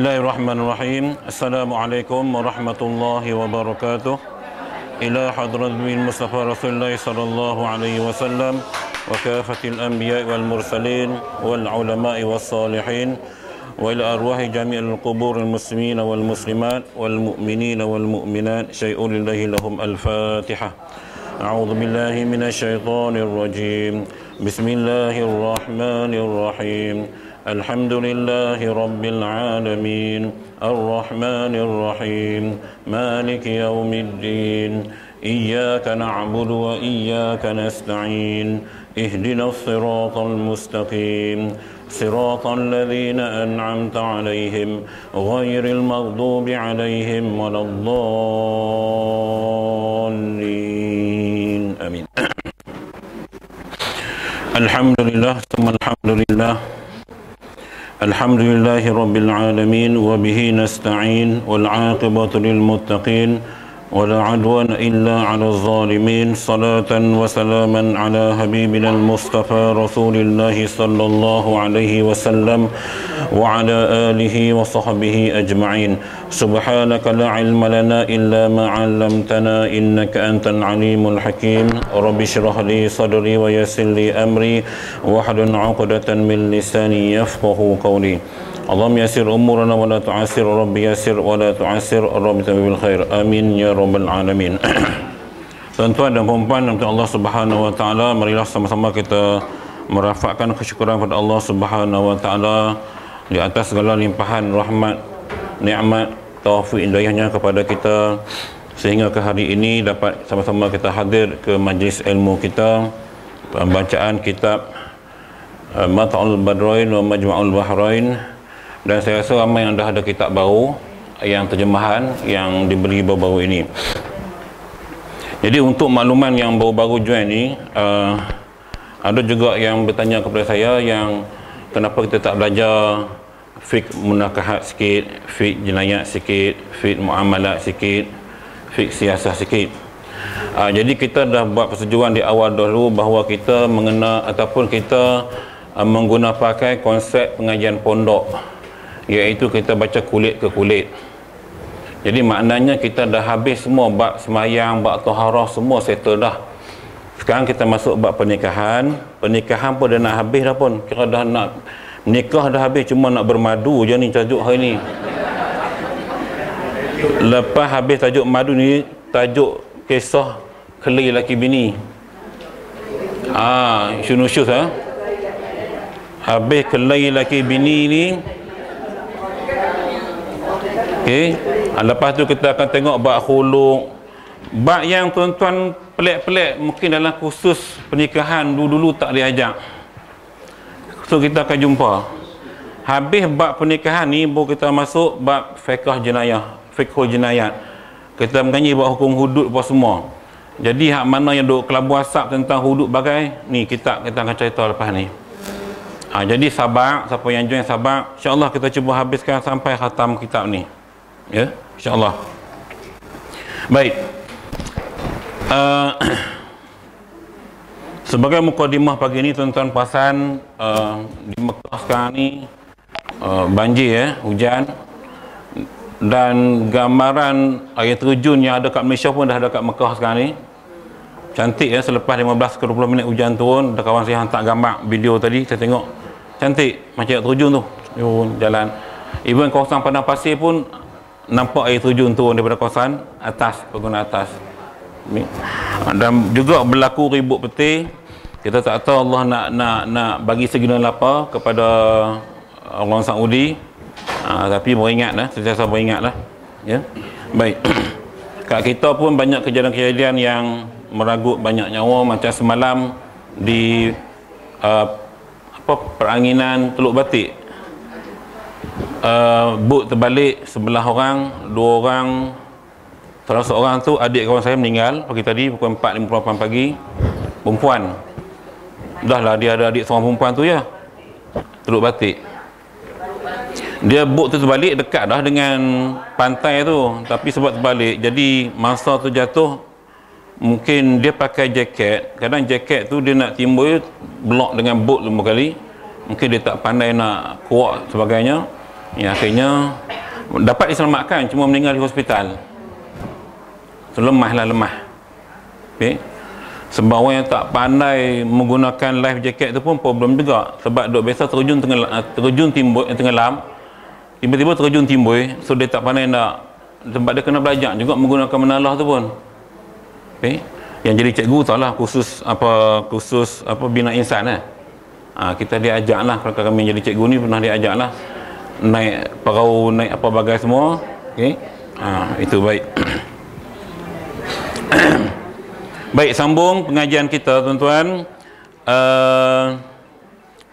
Bismillahirrahmanirrahim. Assalamualaikum warahmatullahi wabarakatuh. Ila hadratil Mustafa Rasulullah sallallahu alaihi wasallam wa kafatil anbiya wal mursalin wal ulama'i was salihin wa ila arwahi jami'il quburil muslimin wal muslimat wal mu'minina wal mu'minat syai'un lillahi lahum al-Fatihah. A'udzu billahi minasy syaithanir rajim. Bismillahirrahmanirrahim. Alhamdulillahi Rabbil Alamin Ar-Rahmanir Rahim Maliki Yawmiddin Iyyaka na'budu wa iyyaka nasta'in Ihdinas siratal mustaqim Siratal ladzina an'amta 'alaihim ghairil maghdubi 'alaihim waladdallin. Amin. Alhamdulillah, tsumma alhamdulillah. Alhamdulillahi Rabbil Alamin wa bihi nasta'in wal 'aqibatu lil muttaqin wa la 'adwana illa 'alal zalimin. Salatan wa salaman ala habibina al-Mustafa Rasulillah sallallahu alaihi wasallam wa ala alihi wa sahbihi ajma'in. Subhanaka la 'ilma lana illa ma 'allamtana innaka antal 'alimul hakim. Rabbi shrah li sadri wa yassir li amri wahlul 'uqdatan min lisani yafqahu qawli. Allahumma yassir umurana wa la tu'assir. Rabbi yassir wa la tu'assir. Rabbi tabil khair. Amin ya rabbal alamin. Tuan-tuan dan puan-puan untuk Allah Subhanahu wa taala, marilah sama-sama kita merafakkan kesyukuran kepada Allah Subhanahu wa taala di atas segala limpahan rahmat, nikmat, taufik hidayahnya kepada kita sehingga ke hari ini dapat sama-sama kita hadir ke majlis ilmu kita, pembacaan kitab Mat'ul Badrain wa Majma'ul Bahrain. Dan saya rasa ramai yang dah ada kitab baru yang terjemahan yang diberi baru-baru ini. Jadi untuk makluman yang baru-baru join ni, ada juga yang bertanya kepada saya yang kenapa kita tak belajar fiqh munakahat sikit, fiqh jinayat sikit, fiqh muamalat sikit, fiqh siasah sikit. Jadi kita dah buat persetujuan di awal dahulu bahawa kita mengenal ataupun kita menggunakan pakai konsep pengajian pondok, iaitu kita baca kulit ke kulit. Jadi maknanya kita dah habis semua bab semayang, bab taharah, semua settle dah. Sekarang kita masuk bab pernikahan. Pernikahan pun dah nak habis dah pun. Kira dah nak nikah dah habis, cuma nak bermadu je ni tajuk hari ni. Lepas habis tajuk madu ni, tajuk kisah keli laki bini. Syunusyus habis keli laki bini ni. Okey, lepas tu kita akan tengok bab khuluk. Bab yang tuan-tuan pelik-pelik mungkin dalam khusus pernikahan dulu-dulu tak diajak. So kita akan jumpa. Habis bab pernikahan ni baru kita masuk bab fiqh jenayah, fiqhul jenayat. Kita mengaji bab hukum hudud apa semua. Jadi hak mana yang duk kelabu asap tentang hudud bagai ni kita akan cerita lepas ni. Jadi sabar, siapa yang join sabar. InsyaAllah kita cuba habiskan sampai khatam kitab ni. Ya, insyaAllah. Baik. Sebagai mukadimah pagi ni, tuan-tuan perasan di Mekah sekarang ni banjir, hujan, dan gambaran air terjun yang ada kat Malaysia pun dah ada kat Mekah sekarang ni. Cantik selepas 15 ke 20 minit hujan turun. Ada kawan saya hantar gambar video tadi, saya tengok cantik macam air terjun tu jalan. Even kawasan padang pasir pun nampak air terjun turun daripada kawasan atas, pengguna atas. Dan juga berlaku ribut peti. Kita tak tahu Allah nak bagi segala apa kepada orang Saudi. Tapi beringatlah, sentiasa beringatlah. Ya. Baik. Kat kita pun banyak kejadian-kejadian yang meragut banyak nyawa, macam semalam di peranginan Teluk Batik. Bot terbalik sebelah orang, 2 orang. Salah seorang tu adik kawan saya meninggal pagi tadi pukul 4.58 pagi, perempuan. Dah lah dia ada adik seorang perempuan tu ya. Teluk Batik. Dia bot tu terbalik dekat dah dengan pantai tu, tapi sebab terbalik jadi masa tu jatuh mungkin dia pakai jaket. Kadang jaket tu dia nak timbul blok dengan bot 5 kali. Mungkin dia tak pandai nak kuat sebagainya. Ya, akhirnya dapat diselamatkan, cuma meninggal di hospital. So, lemah. Okay. Sebab orang yang tak pandai menggunakan life jacket tu pun problem juga. Sebab duk biasa terjun timbul, tenggelam, tiba-tiba terjun timbul, so dia tak pandai nak, sebab dia kena belajar juga menggunakan menalah tu pun. Okay. Yang jadi cikgu tahulah khusus bina insan kita diajak lah, kalau kami jadi cikgu ni pernah diajak lah naik perahu, naik apa bagai semua. Okay. Itu baik. Baik, sambung pengajian kita tuan-tuan.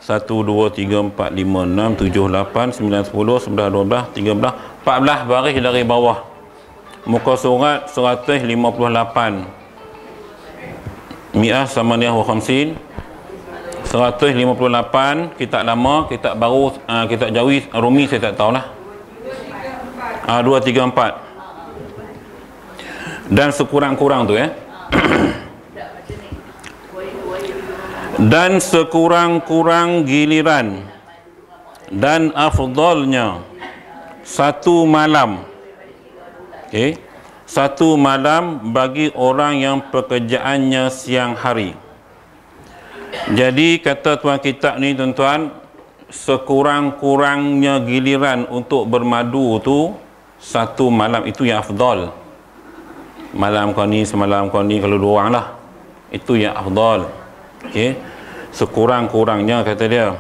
1, 2, 3, 4, 5, 6, 7, 8, 9, 10, 11, 12, 13, 14 baris dari bawah. Muka surat 158. Mi'ah samaniyah wa khamsin. 158, kitab lama, kitab baru, kitab Jawi, Rumi saya tak tahulah. 2, 3, 4. Dan sekurang-kurang tu dan sekurang-kurang giliran dan afdalnya satu malam. Okay. Satu malam bagi orang yang pekerjaannya siang hari. Jadi kata tuan kitab ni tuan-tuan, sekurang-kurangnya giliran untuk bermadu tu satu malam, itu yang afdal. Malam kau ni, semalam kau ni, kalau 2 orang lah, itu yang afdal. Okay. Sekurang-kurangnya kata dia.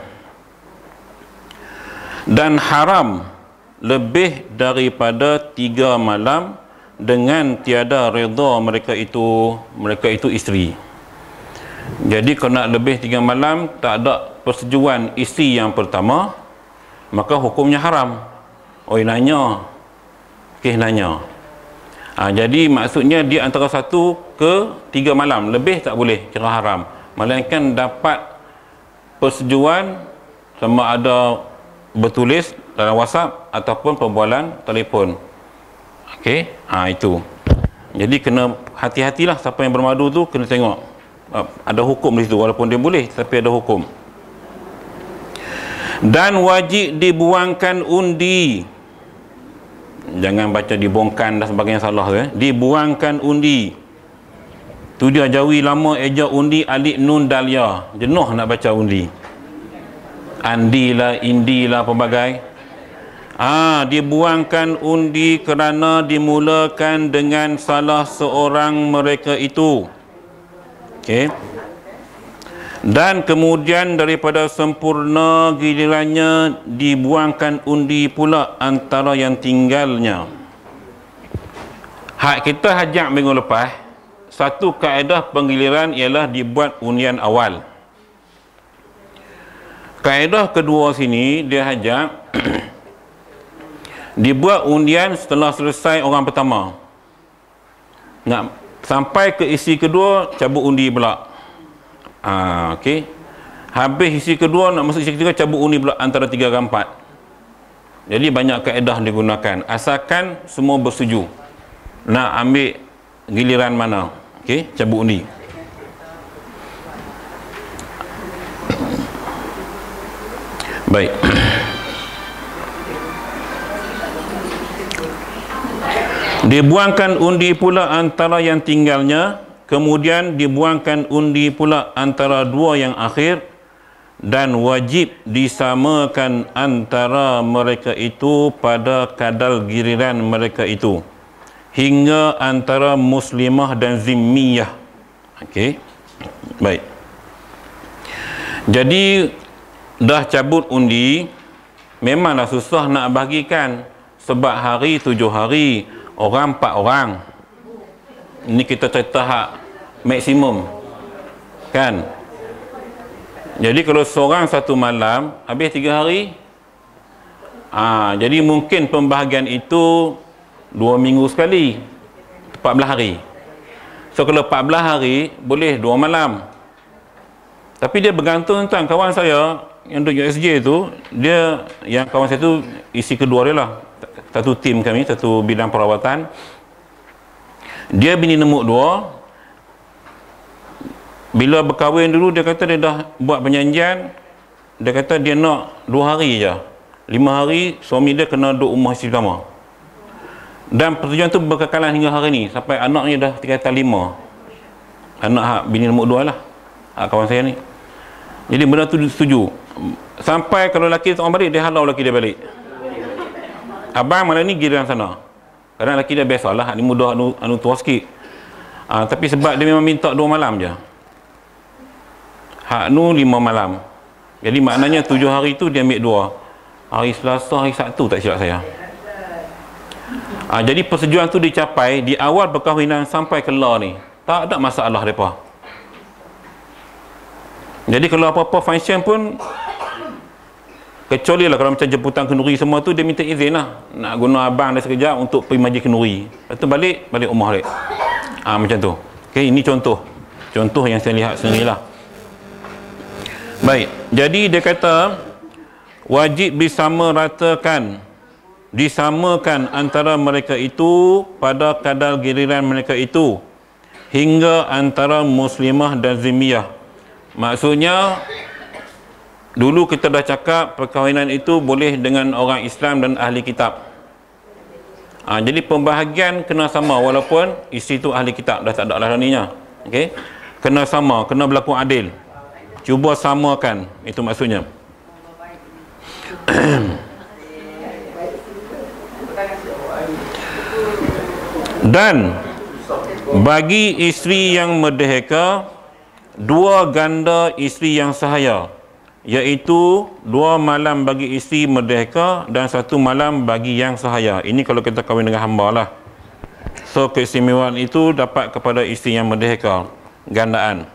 Dan haram lebih daripada 3 malam dengan tiada redha mereka itu isteri. Jadi kalau nak lebih 3 malam tak ada persetujuan isteri yang pertama, maka hukumnya haram. Nanya. Okey, nanya. Jadi maksudnya dia antara 1 ke 3 malam, lebih tak boleh, kira haram. Melainkan dapat persetujuan, sama ada bertulis dalam WhatsApp ataupun perbualan telefon. Okey, itu. Jadi kena hati-hatilah siapa yang bermadu tu, kena tengok. Ada hukum di situ, walaupun dia boleh tapi ada hukum. Dan wajib dibuangkan undi. Jangan baca dibongkan dan sebagainya, salah Dibuangkan undi. Tu dia Jawi lama eja undi alif nun dal ya. Jenuh nak baca undi. Andi lah, indi lah, pelbagai. Dibuangkan undi kerana dimulakan dengan salah seorang mereka itu. Okey. Dan kemudian daripada sempurna gilirannya dibuangkan undi pula antara yang tinggalnya. Kita hajat minggu lepas, satu kaedah penggiliran ialah dibuat undian awal. Kaedah kedua sini dia hajat dibuat undian setelah selesai orang pertama. Nak sampai ke isi kedua, cabut undi pula. Okey. Habis isi kedua nak masuk isi ketiga, cabut undi pula antara 3 dan 4. Jadi banyak kaedah digunakan, asalkan semua bersetuju nak ambil giliran mana. Okey, cabut undi. Baik. Dibuangkan undi pula antara yang tinggalnya, kemudian dibuangkan undi pula antara 2 yang akhir, dan wajib disamakan antara mereka itu pada kadar giliran mereka itu, hingga antara muslimah dan zimmiyah. Okey. Baik. Jadi dah cabut undi, memanglah susah nak bagikan, sebab hari 7 hari, orang 4 orang. Ini kita cerita hak maksimum, kan? Jadi kalau seorang 1 malam, habis 3 hari. Jadi mungkin pembahagian itu 2 minggu sekali, 14 hari. So kalau 14 hari, boleh 2 malam. Tapi dia bergantung tentang kawan saya yang duduk USJ tu, dia, yang kawan saya tu isi kedua dia lah, satu tim kami, satu bidang perawatan. Dia bini nombor 2. Bila berkahwin dulu, dia kata dia dah buat perjanjian, dia kata dia nak 2 hari je. 5 hari suami dia kena duduk rumah isteri pertama. Dan persetujuan tu berkekalan hingga hari ni, sampai anaknya dah tingkatan 5. Anak bini nombor 2 lah, kawan saya ni. Jadi benda tu setuju. Sampai kalau lelaki tak balik, dia halau lelaki dia balik. Abang malam ni pergi dalam sana. Kadang lelaki dia biasalah, ni mudah anu tua sikit. Tapi sebab dia memang minta 2 malam je. Hak nu 5 malam. Jadi maknanya 7 hari tu dia ambil 2. Hari Selasa, hari Sabtu tak silap saya. Jadi persetujuan tu dicapai di awal perkahwinan sampai kelar ni. Tak ada masalah mereka. Jadi kalau apa-apa function pun, kecuali lah kalau macam jemputan kenduri semua tu, dia minta izin lah. Nak guna abang dia sekejap untuk pergi majlis kenduri. Lepas tu balik rumah balik. Macam tu. Okay, ini contoh. Contoh yang saya lihat sendiri lah. Baik, jadi dia kata wajib disamakan antara mereka itu pada kadar giliran mereka itu hingga antara muslimah dan zimmiyah. Maksudnya dulu kita dah cakap perkahwinan itu boleh dengan orang Islam dan ahli kitab. Jadi pembahagian kena sama walaupun isteri tu ahli kitab, dah tak ada lah ninya. Okey. Kena sama, kena berlaku adil. Cuba samakan, itu maksudnya. Dan bagi isteri yang merdeka, 2 ganda isteri yang sahaya, iaitu 2 malam bagi isteri merdeka dan 1 malam bagi yang sahaya. Ini kalau kita kahwin dengan hamba lah. So keistimewaan itu dapat kepada isteri yang merdeka, gandaan.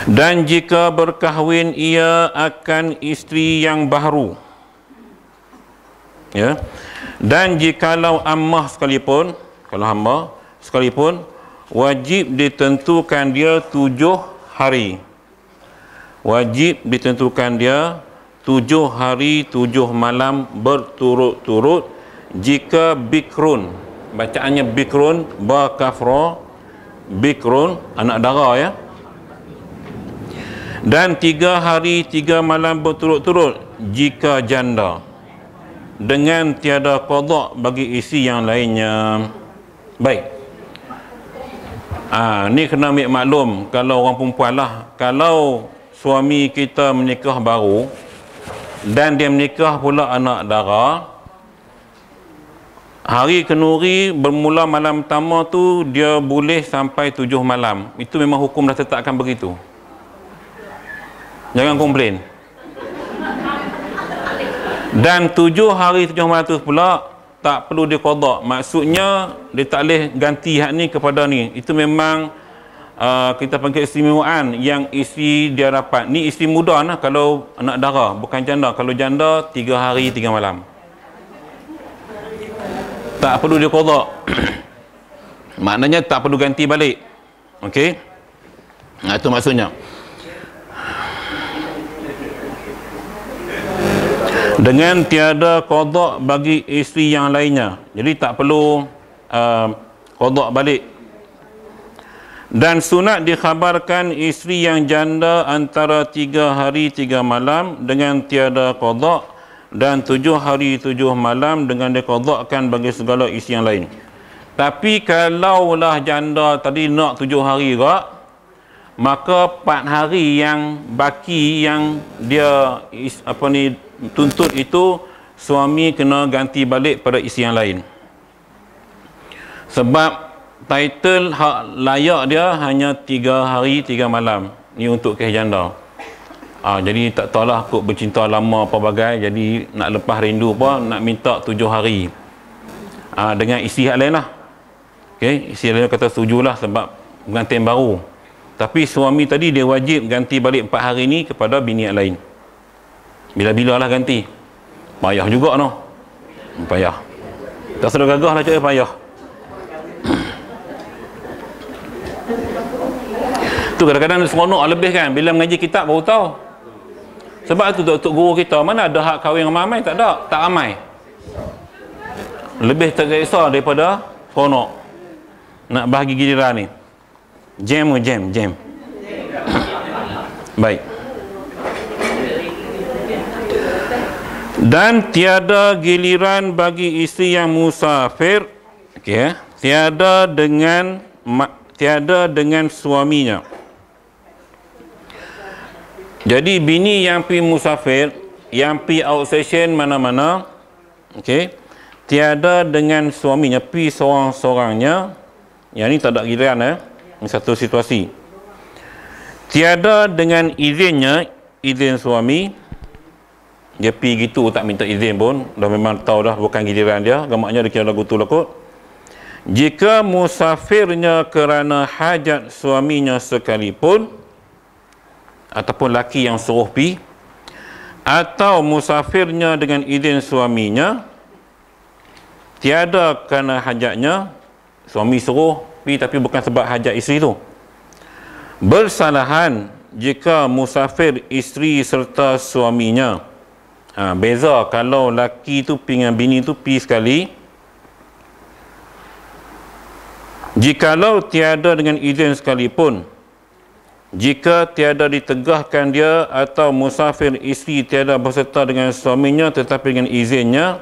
Dan jika berkahwin ia akan isteri yang baharu, ya. Dan jikalau ammah sekalipun, kalau hamba sekalipun, wajib ditentukan dia 7 hari. Wajib ditentukan dia 7 hari 7 malam berturut-turut jika bikrun, bacaannya bikrun, ba kafra, bikrun, anak dara, ya. Dan 3 hari 3 malam berturut-turut jika janda, dengan tiada qada bagi isi yang lainnya. Baik. Ni kena ambil maklum kalau orang perempuan lah. Kalau suami kita menikah baru dan dia menikah pula anak dara, hari kenduri bermula malam pertama tu dia boleh sampai 7 malam. Itu memang hukum dah tetapkan begitu. Jangan komplain. Dan 7 hari 7 malam tu pula tak perlu dia qada. Maksudnya dia tak boleh ganti hak ni kepada ni. Itu memang kita panggil istimewaan yang isteri dia dapat. Ni isteri muda lah kalau anak dara, bukan janda. Kalau janda 3 hari 3 malam. Tak perlu dia qada. Maknanya tak perlu ganti balik. Okey? Itu maksudnya. Dengan tiada qada bagi isteri yang lainnya. Jadi tak perlu qada balik. Dan sunat dikhabarkan isteri yang janda antara 3 hari 3 malam dengan tiada qada, dan 7 hari 7 malam dengan diqadakan bagi segala isteri yang lain. Tapi kalaulah janda tadi nak 7 hari juga, maka 4 hari yang baki yang dia tuntut itu, suami kena ganti balik pada isteri yang lain. Sebab title hak layak dia hanya 3 hari 3 malam. Ni untuk kes janda. Jadi tak tahulah kok bercinta lama apa bagai, jadi nak lepas rindu apa, nak minta 7 hari. Dengan isteri hak lain lah. Okay? Isteri lain kata setujulah sebab pengantin baru. Tapi suami tadi dia wajib ganti balik 4 hari ni kepada bini yang lain. Bila-bila lah ganti. Payah juga no. Payah. Tak sudah gagah lah cakap payah. Tu kadang-kadang seronok lebih kan bila mengaji kitab baru tahu. Sebab tu tok guru kita mana ada hak kahwin ramai, tak ada, tak ramai. Lebih tergesa daripada seronok nak bahagi giliran ni. Jam. Baik. Dan tiada giliran bagi isteri yang musafir, okey, tiada dengan suaminya. Jadi bini yang pergi musafir, yang pergi outstation mana-mana, okey, tiada dengan suaminya, pergi seorang-seorangnya. Yang ni tak ada giliran, ini satu situasi. Tiada dengan izinnya, izin suami. Dia pergi gitu tak minta izin pun, dah memang tahu dah bukan giliran dia, gamaknya dia kira lagu tu lakut. Jika musafirnya kerana hajat suaminya sekalipun, ataupun laki yang suruh pergi, atau musafirnya dengan izin suaminya, tiada kerana hajatnya, suami suruh pergi tapi bukan sebab hajat isteri tu. Bersalahan jika musafir isteri serta suaminya. Beza kalau laki tu pergi dengan bini tu pergi sekali. Jikalau tiada dengan izin sekalipun, jika tiada ditegahkan dia atau musafir isteri tiada berserta dengan suaminya tetapi dengan izinnya,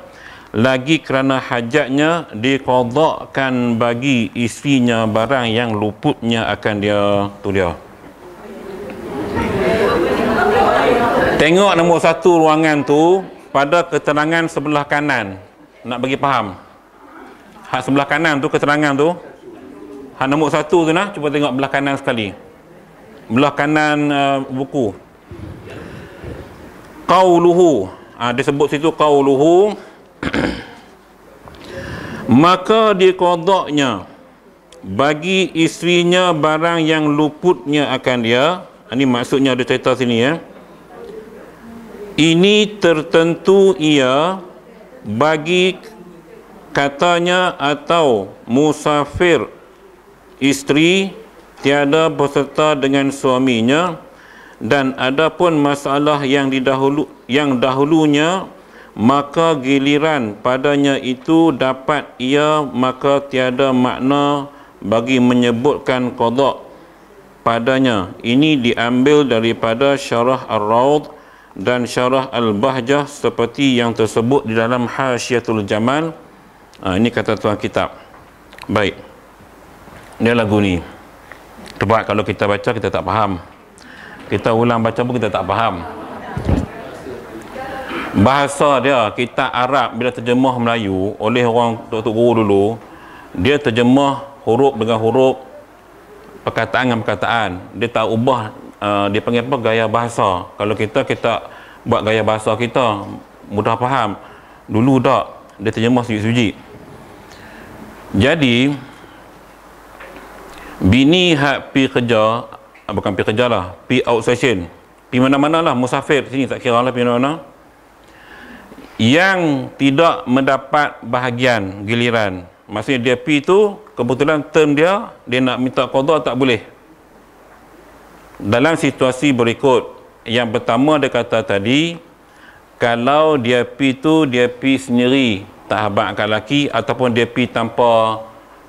lagi kerana hajatnya, diqadakkan bagi isterinya barang yang luputnya akan dia. Tu dia. Tengok nombor 1 ruangan tu pada keterangan sebelah kanan. Nak bagi faham. Hak sebelah kanan tu keterangan tu. Hak nombor 1 tu nah, cuba tengok belah kanan sekali. Belah kanan buku. Qauluhu. Dia sebut situ qauluhu. Maka diqadaknya bagi isterinya barang yang luputnya akan dia. Ini maksudnya ada cerita sini ya. Ini tertentu ia bagi katanya atau musafir isteri tiada berserta dengan suaminya, dan adapun masalah yang dahulunya, maka giliran padanya itu dapat ia, maka tiada makna bagi menyebutkan qada padanya. Ini diambil daripada Syarah Ar-Raud dan Syarah Al-Bahjah seperti yang tersebut di dalam Hasyiatul Jamal. Ini kata tuan kitab. Baik, dia lagu ni sebab kalau kita baca kita tak faham, kita ulang baca pun kita tak faham. Bahasa dia, kitab Arab bila terjemah Melayu oleh orang Tok Guru dulu, dia terjemah huruf dengan huruf, perkataan dengan perkataan. Dia tak ubah, dia panggil apa, gaya bahasa. Kalau kita buat gaya bahasa kita mudah faham. Dulu tak, dia terjemah suji-suji. Jadi bini hak pi kerja, bukan pi kerja lah, pi outstation, pi mana-mana lah, musafir sini tak kira lah pi mana-mana, yang tidak mendapat bahagian giliran, maksudnya dia pi tu kebetulan term dia nak minta qada tak boleh. Dalam situasi berikut, yang pertama dia kata tadi, kalau dia pi tu dia pi sendiri, tak habaqkan laki, ataupun dia pi tanpa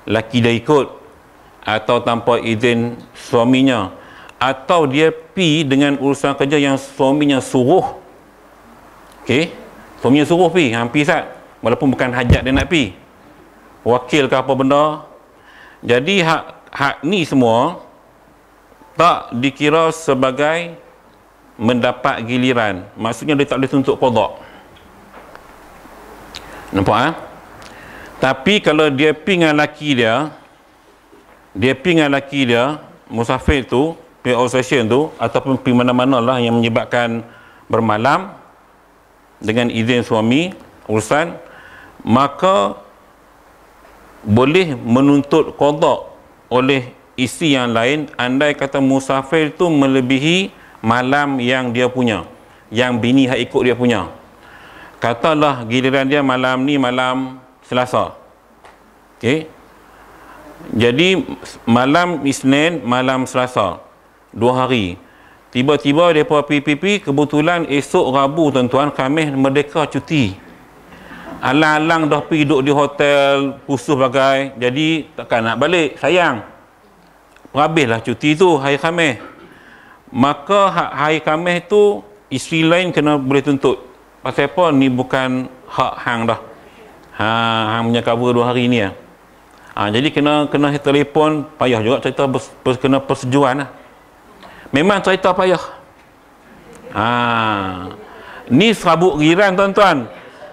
laki dia ikut, atau tanpa izin suaminya, atau dia pi dengan urusan kerja yang suaminya suruh. Okey, suaminya suruh pi, pi sat, walaupun bukan hajat dia nak pi, wakil ke apa benda. Jadi hak ni semua tak dikira sebagai mendapat giliran. Maksudnya dia tak boleh tuntut qada. Nampak Tapi kalau dia pi dengan laki dia, musafir tu, pi outstation tu, ataupun pi mana-mana lah yang menyebabkan bermalam dengan izin suami urusan, maka boleh menuntut qada oleh isteri yang lain andai kata musafir tu melebihi malam yang dia punya, yang bini hak ikut dia punya. Katalah giliran dia malam ni malam Selasa. Okey. Jadi malam Isnin, malam Selasa, 2 hari. Tiba-tiba depa PPP, kebetulan esok Rabu tuan-tuan, Khamis Merdeka cuti. Alang-alang dah pergi duduk di hotel, khusus bagai, jadi takkan nak balik, sayang. Habislah cuti tu hari Khamis. Maka hari Khamis tu isteri lain kena boleh tuntut. pasal apa ni bukan hak hang dah. Hang punya cover 2 hari ni lah. Jadi kena telefon, payah juga cerita kena persetujuan lah. Memang cerita payah. Ni serabut giran tuan-tuan.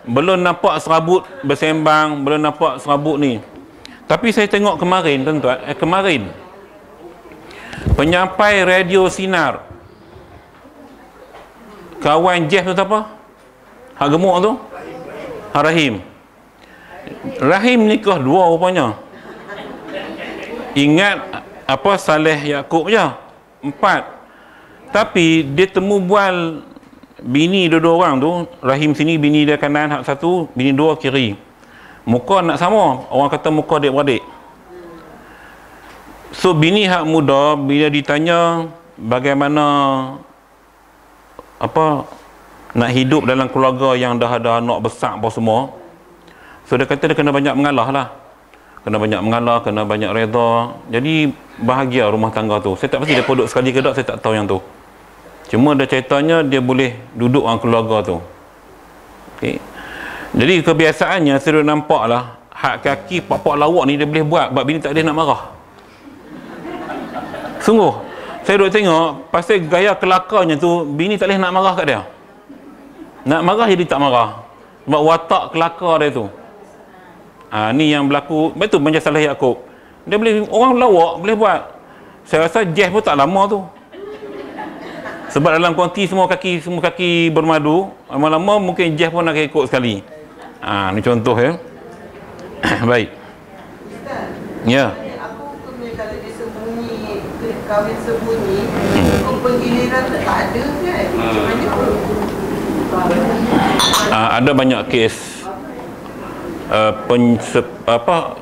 Belum nampak serabut bersembang, belum nampak serabut ni. Tapi saya tengok kemarin tuan-tuan, kemarin penyampai radio sinar, kawan Jeff tu apa? Hak gemuk tu? Rahim. Rahim nikah 2 rupanya. Ingat apa Saleh Yaakob je 4. Tapi dia temu bual bini dua orang tu. Rahim sini bini dia kanan hak satu, bini 2 kiri. Muka nak sama. Orang kata muka adik-beradik. So bini hak muda bila ditanya bagaimana apa nak hidup dalam keluarga yang dah ada anak besar apa semua, so dia kata dia kena banyak mengalah lah. Kena banyak mengalah, kena banyak reda. Jadi bahagia rumah tangga tu. Saya tak pasti dia produk sekali ke tak, saya tak tahu yang tu. Cuma dia ceritanya dia boleh duduk orang keluarga tu. Okay. Jadi kebiasaannya saya dah nampak lah, hak kaki pak-pak lawak ni dia boleh buat sebab bini tak ada nak marah. Sungguh. Saya duduk tengok pasal gaya kelakarnya tu, bini tak boleh nak marah kat dia. Nak marah jadi tak marah. Sebab watak kelakar dia tu. Ni yang berlaku. Betul macam Saleh Yaakob. Dia boleh, orang lawak boleh buat. Saya rasa Jeff pun tak lama tu. Sebab dalam konti semua kaki bermadu. Lama-lama mungkin Jeff pun nak ikut sekali. Ni contoh ya. Baik. Ya. Kahwin sembunyi, penggiliran tak ada kan? Ada banyak kes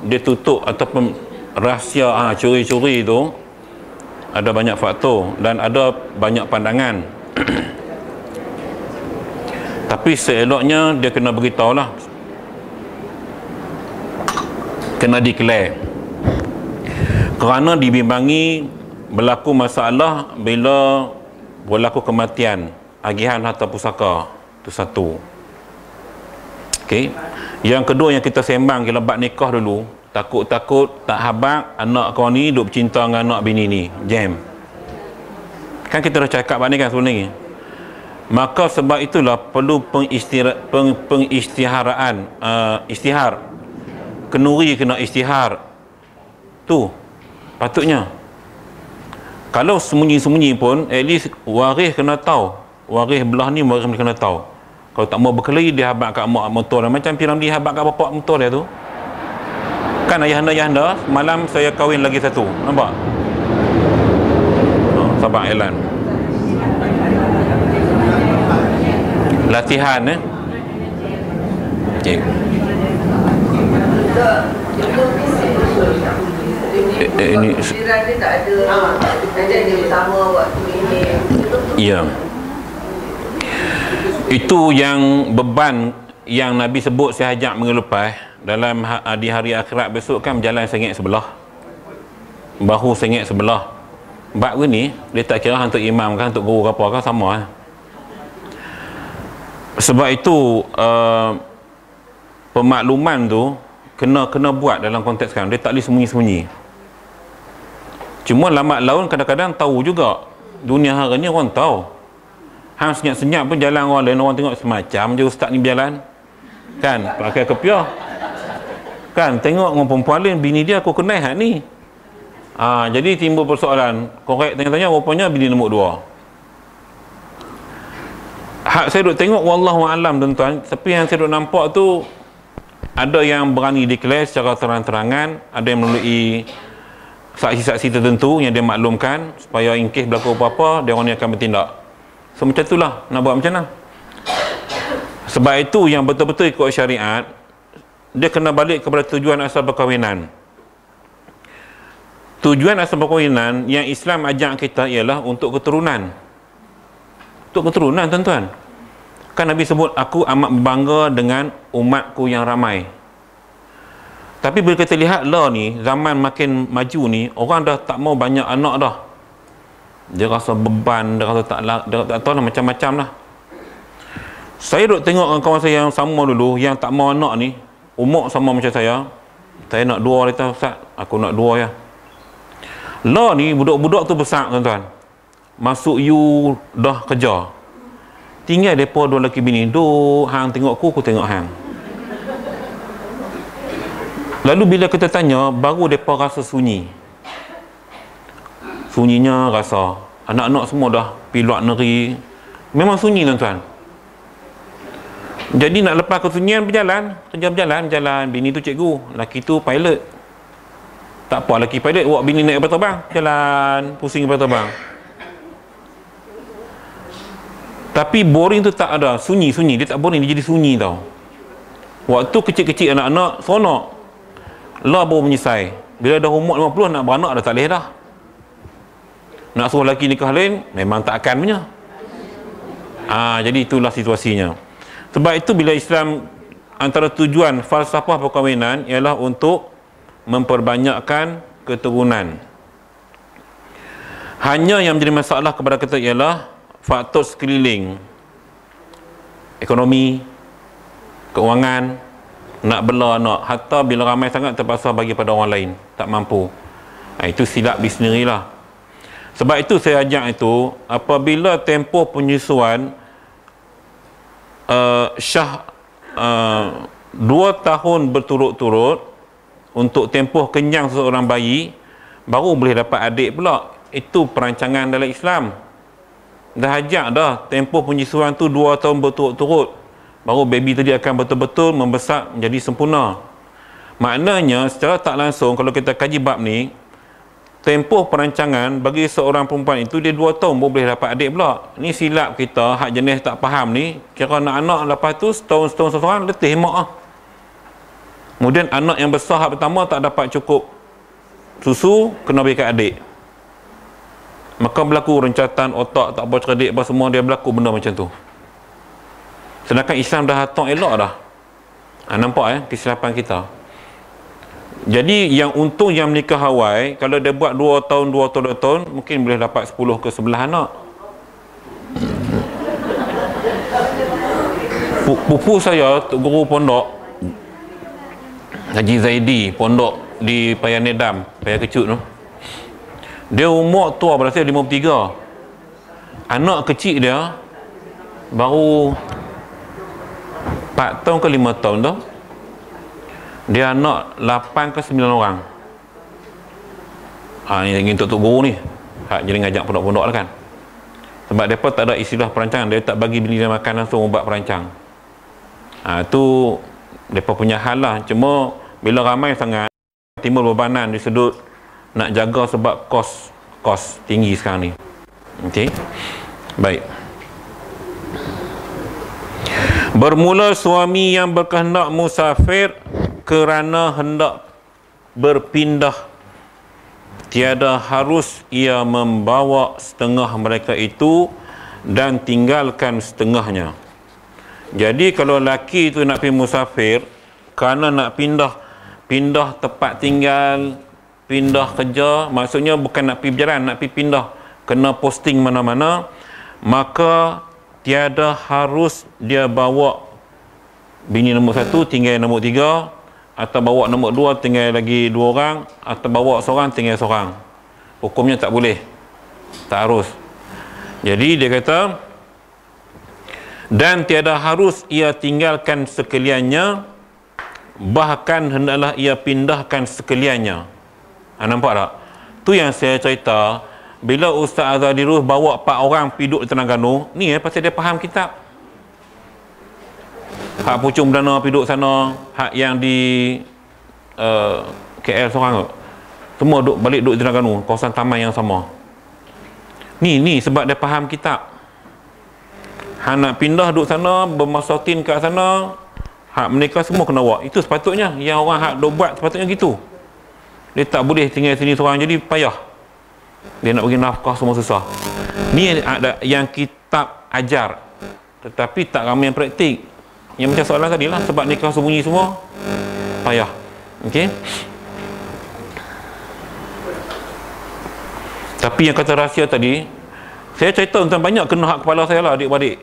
dia tutup ataupun rahsia curi-curi tu. Ada banyak faktor dan ada banyak pandangan. Tapi seeloknya dia kena beritahu lah, kena declare, kerana dibimbangi berlaku masalah bila berlaku kematian, agihan harta pusaka. Itu satu. Okey. Yang kedua yang kita sembang kita bab nikah dulu, takut-takut tak habaq anak kau ni duk bercinta dengan anak bini ni, jam. Kan kita dah cakap bab ni kan sebelum ni. Maka sebab itulah perlu pengisytiharaan, isytihar. Kenuri kena isytihar. Tu patutnya. Kalau sembunyi-sembunyi pun, at least waris kena tahu. Waris belah ni waris kena tahu. Kalau tak mau berkelahi, dia habaq kat mak motor. Macam Piramli habaq kat bapak motor dia tu. Kan ayahanda, malam saya kahwin lagi satu. Nampak? Sabak Elan. Latihan Okay. Ini dia tak ada dia bersama waktu ini. Ya. Itu yang beban yang Nabi sebut sehajat mengelupas dalam di hari akhirat besok kan berjalan sengit sebelah, bahu sengit sebelah. Bab ni dia tak kira untuk imam kan, untuk guru apa kan, sama. Sebab itu pemakluman tu kena buat dalam konteks sekarang. Dia tak boleh sembunyi-sembunyi. Cuma lambat laun kadang-kadang tahu juga. Dunia hari ni orang tahu. Hang senyap-senyap pun jalan orang lain, orang tengok semacam je ustaz ni berjalan. Kan, pakai kepiah. Kan, tengok orang perempuan lain, bini dia aku kenal hak ni. Jadi timbul persoalan. Korek tanya-tanya, rupanya bini nombor 2. Hak saya duk tengok, wallahualam tuan-tuan. Tapi yang saya duk nampak tu, ada yang berani declare secara terang-terangan, ada yang melalui saksi-saksi tertentu yang dia maklumkan, supaya in case berlaku apa-apa, dia orang ni akan bertindak. So macam itulah, nak buat macam mana? Sebab itu yang betul-betul ikut syariat, dia kena balik kepada tujuan asal perkahwinan. Tujuan asal perkahwinan yang Islam ajak kita ialah untuk keturunan. Untuk keturunan tuan-tuan. Kan Nabi sebut, aku amat berbangga dengan umatku yang ramai. Tapi bila kita lihat lah ni, zaman makin maju ni, orang dah tak mau banyak anak dah. Dia rasa beban, dia rasa tak tahu lah, macam-macam lah. Saya duk tengok dengan kawan saya yang sama dulu, yang tak mau anak ni, umur sama macam saya nak 2 kata, Ustaz, aku nak 2 ya. Lah ni budak-budak tu besar tuan-tuan. Masuk you dah kerja. Tinggal depa 2 lelaki bini, duk hang tengok aku tengok hang. Lalu bila kita tanya, baru depa rasa sunyi. Sunyinya rasa anak-anak semua dah pergi luar negeri. Memang sunyi tuan-tuan. Jadi nak lepas kesunyian berjalan, kerja berjalan, bini tu cikgu, laki tu pilot. Tak apa, laki pilot bawa bini naik kapal terbang, jalan pusing kapal terbang. Tapi boring tu tak ada, sunyi, dia tak boring, dia jadi sunyi tau. Waktu kecil-kecil anak-anak seronok. Lah baru menyesai. Bila dah umur 50 nak beranak dah tak boleh dah. Nak suruh lelaki nikah lain memang tak akan punya. Jadi itulah situasinya. Sebab itu bila Islam, antara tujuan falsafah perkahwinan ialah untuk memperbanyakkan keturunan. Hanya yang menjadi masalah kepada kita ialah faktor sekeliling, ekonomi, keuangan, nak bela anak, hatta bila ramai sangat terpaksa bagi pada orang lain, tak mampu. Itu silap di sendirilah. Sebab itu saya ajak itu, apabila tempoh penyusuan Syah 2 tahun berturut-turut untuk tempoh kenyang seseorang bayi, baru boleh dapat adik pula. Itu perancangan dalam Islam. Dah ajak dah tempoh penyusuan tu 2 tahun berturut-turut, baru baby tadi akan betul-betul membesar menjadi sempurna. Maknanya secara tak langsung kalau kita kaji bab ni, tempoh perancangan bagi seorang perempuan itu dia 2 tahun baru boleh dapat adik pula. Ni silap kita, hak jenis tak faham ni, kira anak-anak lepas tu setahun seorang letih mak ah. Kemudian anak yang besar hak pertama tak dapat cukup susu, kena bagi kat adik. Maka berlaku rencatan otak tak apa cerdik apa semua, dia berlaku benda macam tu. Sedangkan Islam dah atur elok dah. Nampak kesilapan kita. Jadi yang untung yang menikah Hawaii, kalau dia buat 2 tahun, 2 tahun, mungkin boleh dapat 10 ke 11 anak. Pupu saya, guru pondok Haji Zaidi, pondok di Paya Nedam, Paya Kecut tu. Dia umur tua pada saya 53. Anak kecil dia baru 4 tahun ke 5 tahun tu. Dia anak 8 ke 9 orang. Ni ingin tok guru ni. Jadi ngajak pondok-pondok lah kan. Sebab mereka tak ada istilah perancangan. Dia tak bagi bini dia makan langsung buat perancang. Tu mereka punya hal lah. Cuma bila ramai sangat, timbul bebanan di sudut nak jaga sebab kos tinggi sekarang ni. Okey. Baik. Bermula suami yang berkehendak musafir kerana hendak berpindah, tiada harus ia membawa setengah mereka itu dan tinggalkan setengahnya. Jadi kalau laki itu nak pergi musafir kerana nak pindah tempat tinggal, pindah kerja, maksudnya bukan nak pergi berjalan, nak pergi pindah, kena posting mana-mana, maka tiada harus dia bawa bini nombor 1 tinggal nombor 3, atau bawa nombor 2 tinggal lagi 2 orang, atau bawa seorang tinggal seorang. Hukumnya tak boleh, tak harus. Jadi dia kata, dan tiada harus ia tinggalkan sekaliannya, bahkan hendaklah ia pindahkan sekaliannya. Nampak tak? Tu yang saya cerita, bila Ustaz Azadirus bawa 4 orang pergi duduk di Terengganu, ni pasal dia faham kitab. Hak Pucung Perdana pergi duduk sana, hak yang di KL seorang, semua balik duduk di Terengganu, kawasan taman yang sama. Ni sebab dia faham kitab. Hak nak pindah duduk sana, bermasatin kat sana, hak mereka semua kena buat. Itu sepatutnya, yang orang hak duk buat sepatutnya gitu. Dia tak boleh tinggal sini seorang, jadi payah. Dia nak bagi nafkah semua susah. Ni ada yang kitab ajar, tetapi tak ramai yang praktik. Yang macam soalan tadi lah, sebab nikah sembunyi semua, payah. Okey. Tapi yang kata rahsia tadi, saya cerita tentang banyak kena hak kepala saya lah, adik-beradik.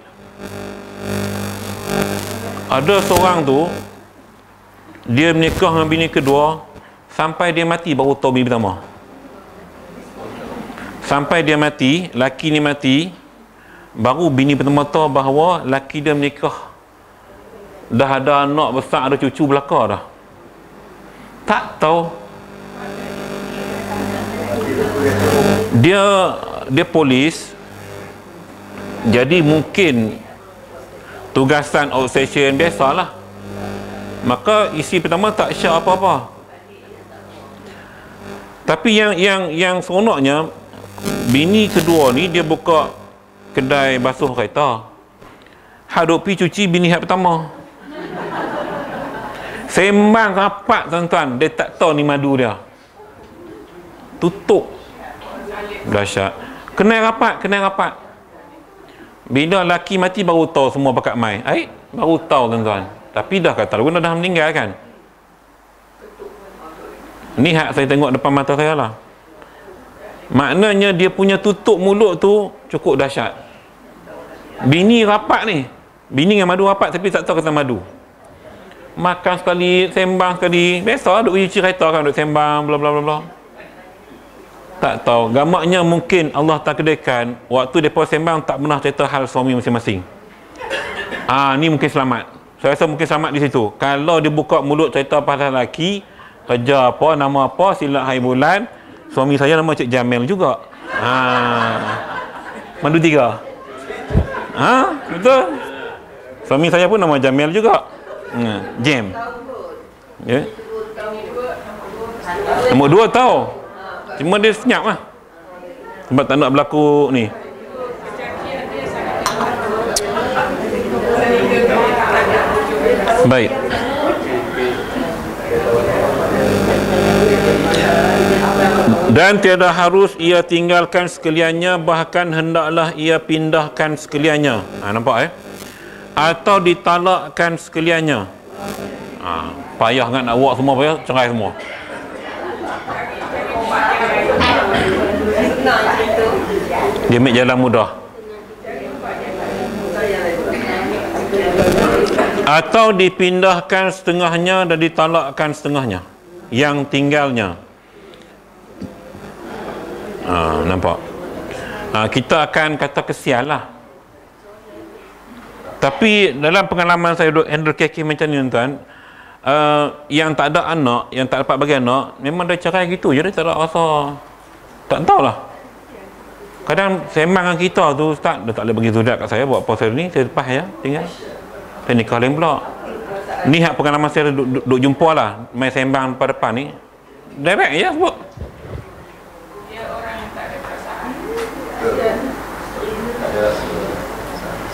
Ada seorang tu, dia menikah dengan bini kedua, sampai dia mati baru tahu bini pertama. Sampai dia mati, laki ni mati, baru bini pertama tahu bahawa laki dia menikah, dah ada anak besar, ada cucu belakang dah. Tak tahu. Dia polis, jadi mungkin tugasan outstation biasalah. Maka isteri pertama tak syak apa-apa. Tapi yang seronoknya, bini kedua ni dia buka kedai basuh kereta. Hak pi cuci bini hak pertama. Sembang rapat tuan-tuan, dia tak tahu ni madu dia. Tutup. Dahsyat. Kenal rapat. Bila laki mati baru tahu semua pakat mai. Baru tahu tuan-tuan. Tapi dah kata lagu dah meninggal kan. Ni hak saya tengok depan mata saya lah. Maknanya dia punya tutup mulut tu cukup dahsyat. Bini rapat ni, bini dengan madu rapat tapi tak tahu kata madu. Makan sekali, sembang sekali. Biasa duk uji cerita kan, duk sembang bla bla bla bla. Tak tahu. Gamaknya mungkin Allah takdirkan waktu depa sembang tak pernah cerita hal suami masing-masing. Ni mungkin selamat. Saya rasa mungkin selamat di situ. Kalau dia buka mulut cerita pasal lelaki, kerja apa, nama apa, silat hari bulan, suami saya nama Cik Jamil juga. Madu 3. Betul. Suami saya pun nama Jamil juga. Jam. Ya. Nombor 2 tahu. Cuma dia senyap lah. Sebab tak nak berlaku ni. Baik. Dan tiada harus ia tinggalkan sekaliannya, bahkan hendaklah ia pindahkan sekaliannya. Nampak atau ditalakkan sekaliannya. Payah kan nak buat semua, payah cerai semua. Dia ambil jalan mudah. Atau dipindahkan setengahnya dan ditalakkan setengahnya, yang tinggalnya. Nampak? Kita akan kata kesian lah. Tapi dalam pengalaman saya duduk handle kes macam ni tuan, yang tak ada anak, yang tak dapat bagi anak, memang dia cerai gitu je, dia tak ada rasa, tak tahulah. Kadang sembang dengan kita tu, Ustaz, dia tak boleh bagi zudat kat saya, buat puasa ni, saya lepas ya, tinggal. Saya nikah lain pula. Ni hak pengalaman saya duduk jumpa lah, main sembang pada depan ni, direct je sebut.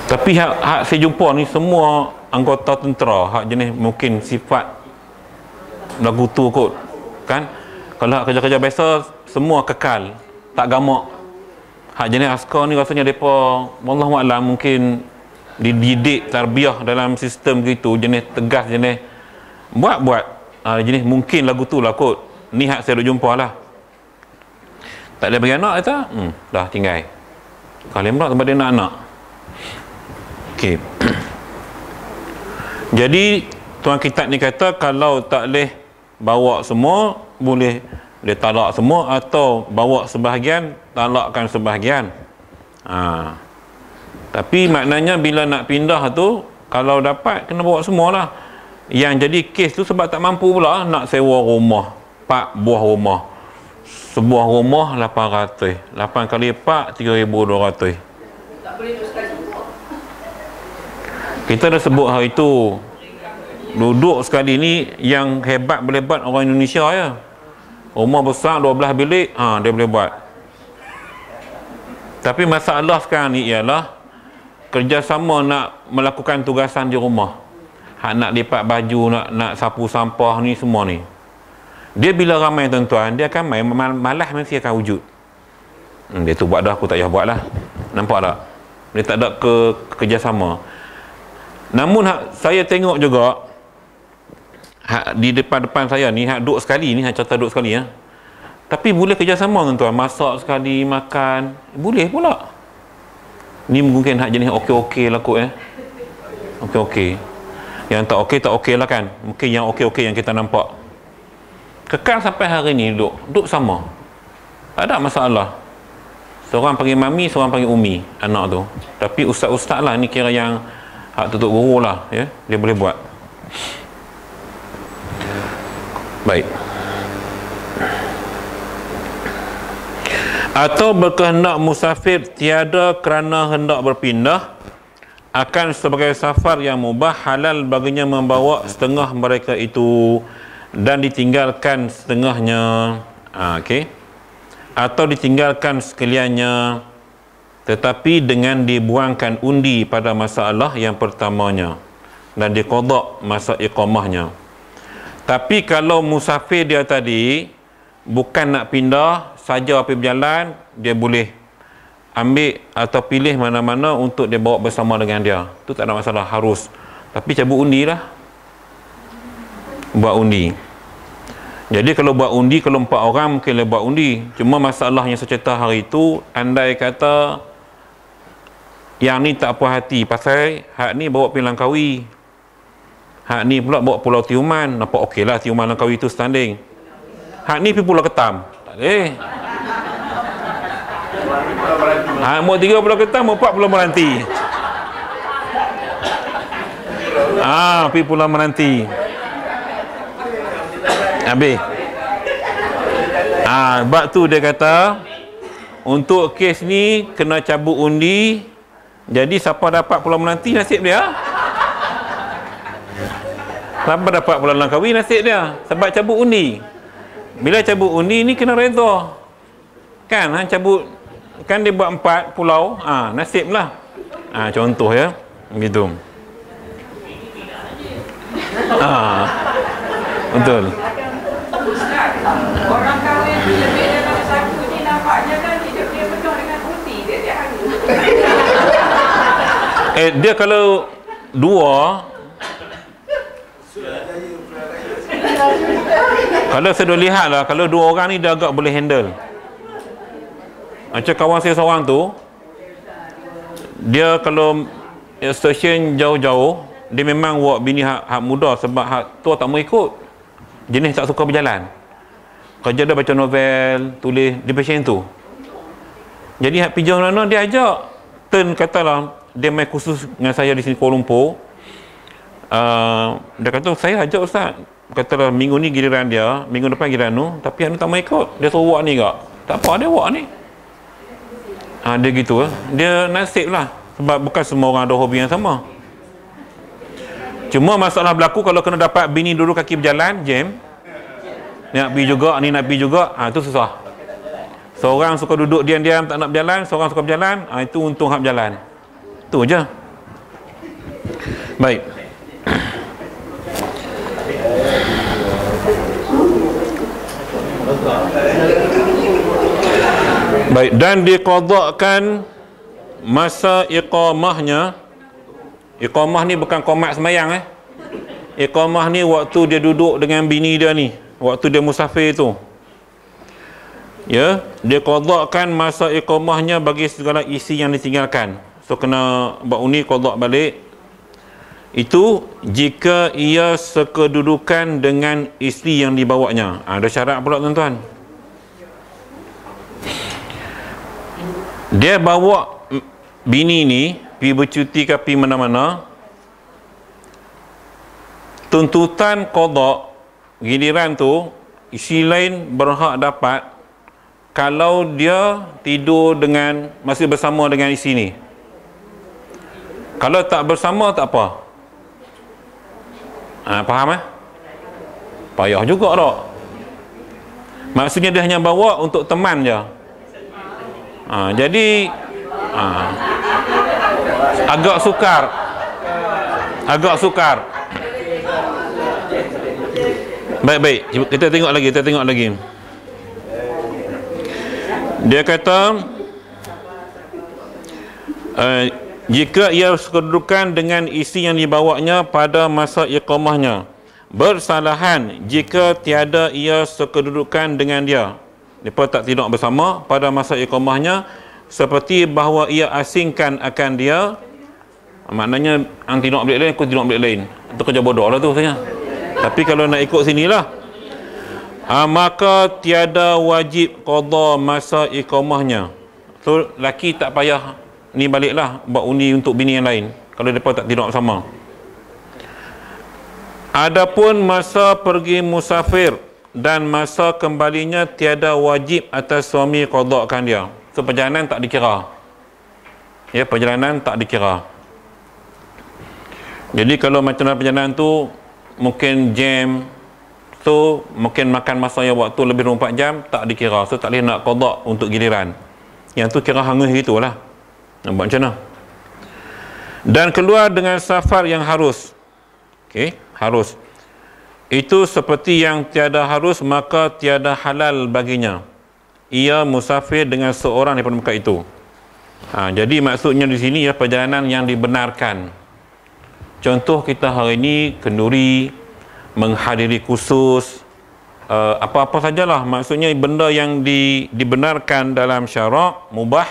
Tapi hak saya jumpa ni semua anggota tentera, hak jenis mungkin sifat lagu tu kot kan. Kalau hak kerja-kerja biasa semua kekal, tak gamak. Hak jenis askar ni rasanya depa wallahualam mungkin dididik tarbiyah dalam sistem gitu, jenis tegas, jenis buat jenis mungkin lagu tu lah kot. Ni hak saya duk jumpa lah. Tak ada bagi anak kata, dah tinggal. Kalau pula tempat dia nak anak. Okey. Jadi tuan kitab ni kata kalau tak boleh bawa semua, boleh dia talak semua, atau bawa sebahagian, talakkan sebahagian. Tapi maknanya bila nak pindah tu, kalau dapat kena bawa semualah. Yang jadi kes tu sebab tak mampu pula nak sewa rumah, 4 buah rumah. Sebuah rumah 800, 8 kali 4 3,200. Tak boleh duduk sekali. Kita dah sebut hari tu, duduk sekali ni yang hebat boleh buat orang Indonesia ya. Rumah besar 12 bilik, dia boleh buat. Tapi masalah sekarang ni ialah kerjasama nak melakukan tugasan di rumah. Nak lipat baju, nak sapu sampah ni semua ni. Dia bila ramai tuan-tuan, dia akan main, malas mesti akan wujud. Dia tu buat dah, aku tak payah buat lah. Nampak tak? Dia tak ada kerjasama. Namun saya tengok juga di depan-depan saya ni, duduk sekali ni, contoh duduk sekali ya. Tapi boleh kerjasama tuan-tuan, masak sekali, makan, boleh pula. Ni mungkin jenis okey-okey lah kot Okey-okey. Yang tak okey lah kan. Mungkin yang okey-okey yang kita nampak. Kekal sampai hari ni duduk sama. Tak ada masalah. Seorang panggil mami, seorang panggil umi anak tu. Tapi ustaz-ustaz lah ni kira yang hak tutup guru lah, ya. Dia boleh buat. Baik. Atau berkehendak musafir tiada kerana hendak berpindah, akan sebagai safar yang mubah, halal baginya membawa setengah mereka itu dan ditinggalkan setengahnya. Okey. Atau ditinggalkan sekaliannya, tetapi dengan dibuangkan undi pada masalah yang pertamanya dan diqada masa iqamahnya. Tapi kalau musafir dia tadi bukan nak pindah, saja pergi berjalan, dia boleh ambil atau pilih mana-mana untuk dia bawa bersama dengan dia. Tu tak ada masalah, harus. Tapi cabut undi lah. Buat undi. Jadi kalau buat undi, kalau 4 orang mungkin dia buat undi. Cuma masalahnya saya cerita hari itu, andai kata yang ni tak puas hati pasal hak ni bawa pergi Langkawi, hak ni pula bawa Pulau Tiuman, nampak okey lah Tiuman Langkawi tu standing. Hak ni pergi Pulau Ketam, tak boleh. Mau 3 Pulau Ketam, mau 4 Pulau Meranti. Pergi Pulau Meranti. Habis. Sebab tu dia kata untuk kes ni kena cabut undi. Jadi siapa dapat Pulau Meranti, nasib dia. Siapa dapat Pulau Langkawi, nasib dia. Sebab cabut undi. Bila cabut undi ni kena redha. Kan, cabut, kan dia buat 4 pulau, nasib lah. Contoh ya, begitu. Betul. Orang kahwin lebih daripada satu ni nampaknya kan hidup dia penuh dengan undi tiap-tiap hari. Dia kalau 2, kalau saya dah lihat lah, kalau 2 orang ni dia agak boleh handle. Macam kawan saya seorang tu, dia kalau stesen jauh-jauh, dia memang buat bini hak muda sebab hak tua tak mau ikut. Jenis tak suka berjalan. Kerja dia baca novel, tulis, dia macam tu. Jadi hak pijang mana dia ajak. Turn katalah, dia main khusus dengan saya di sini Kuala Lumpur. Dia kata, saya ajak Ustaz. Katalah minggu ni giliran dia, minggu depan giliran tu, tapi anu tak mau ikut. Dia suruh buat ni kak. Tak apa, dia buat ni. Dia gitu lah. Dia nasib lah. Sebab bukan semua orang ada hobi yang sama. Cuma masalah berlaku kalau kena dapat bini dulu kaki berjalan, jam. Ni nak pergi juga, ni nak pergi juga, itu susah. Seorang suka duduk diam-diam tak nak berjalan, seorang suka berjalan, itu untung hak berjalan. Tu je. Baik. Baik, dan diqadakkan masa iqamahnya. Iqamah ni bukan qomat semayang Iqamah ni waktu dia duduk dengan bini dia ni, waktu dia musafir tu. Ya, diqadakkan masa iqamahnya bagi segala isi yang ditinggalkan. So kena buat undi qadak balik. Itu jika ia sekedudukan dengan isteri yang dibawanya. Ada syarat pula tuan-tuan. Dia bawa bini ni pergi bercuti ke pergi mana-mana. Tuntutan qadak giliran tu isteri lain berhak dapat kalau dia tidur dengan, masih bersama dengan isteri ni. Kalau tak bersama tak apa. Faham payah juga tak? Maksudnya dia hanya bawa untuk teman je. Jadi agak sukar. Baik, kita tengok lagi. Dia kata jika ia sekedudukan dengan isteri yang dibawanya pada masa iqamahnya, bersalahan jika tiada ia sekedudukan dengan dia. Mereka tak tidur bersama pada masa iqamahnya, seperti bahawa ia asingkan akan dia Maknanya hang tidak bilik lain, aku tidak bilik lain. Itu kerja bodoh lah tu saya. Tapi kalau nak ikut sinilah, maka tiada wajib qada masa iqamahnya. So laki tak payah ni baliklah buat undi untuk bini yang lain kalau depa tak tidur sama. Adapun masa pergi musafir dan masa kembalinya tiada wajib atas suami qadakan dia. So perjalanan tak dikira. Ya, perjalanan tak dikira. Jadi kalau macam dalam perjalanan tu mungkin jam, so mungkin makan masa yang waktu lebih 24 jam, tak dikira. So tak boleh nak qada untuk giliran. Yang tu kira hangus gitulah. Nampak macam mana? Dan keluar dengan safar yang harus. Okey, harus. Itu seperti yang tiada harus, maka tiada halal baginya. Ia musafir dengan seorang daripada mereka itu. Jadi maksudnya di sini ya perjalanan yang dibenarkan. Contoh kita hari ini kenduri, menghadiri kursus, apa-apa sajalah, maksudnya benda yang dibenarkan dalam syarak, mubah,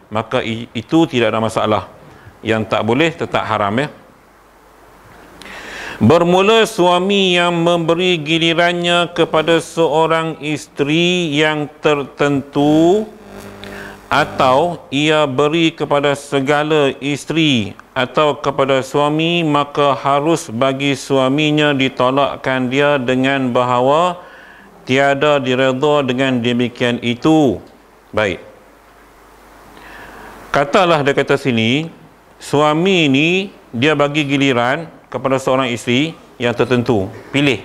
maka itu tidak ada masalah. Yang tak boleh tetap haram ya. Bermula suami yang memberi gilirannya kepada seorang isteri yang tertentu, atau ia beri kepada segala isteri atau kepada suami, maka harus bagi suaminya ditolakkan dia dengan bahawa tiada diredha dengan demikian itu. Baik. Katalah dia kata sini, suami ni dia bagi giliran kepada seorang isteri yang tertentu. Pilih.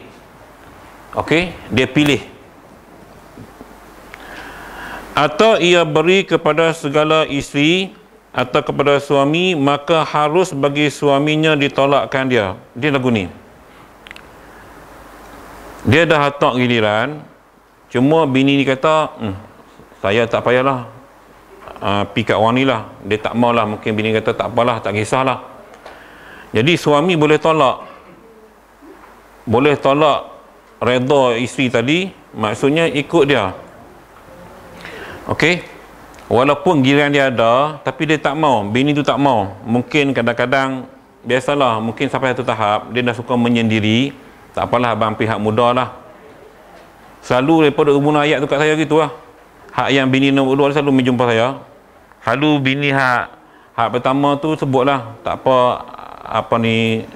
Okey, dia pilih. Atau ia beri kepada segala isteri atau kepada suami, maka harus bagi suaminya ditolakkan dia. Dia lagu ni. Dia dah hantar giliran, cuma bini ni kata, saya tak payahlah pergi kat orang ni lah. Dia tak maulah, mungkin bini kata tak apalah, tak kisahlah. Jadi suami boleh tolak. Boleh tolak redha isteri tadi, maksudnya ikut dia. Okey. Walaupun giliran dia ada, tapi dia tak mau, bini tu tak mau. Mungkin kadang-kadang biasalah, mungkin sampai satu tahap dia dah suka menyendiri. Tak apalah, abang pihak muda lah. Selalu daripada guna ayat tu kat saya gitu lah. Hak yang bini nombor 2 selalu menjumpa saya. Selalu bini hak pertama tu sebutlah, tak apa ni,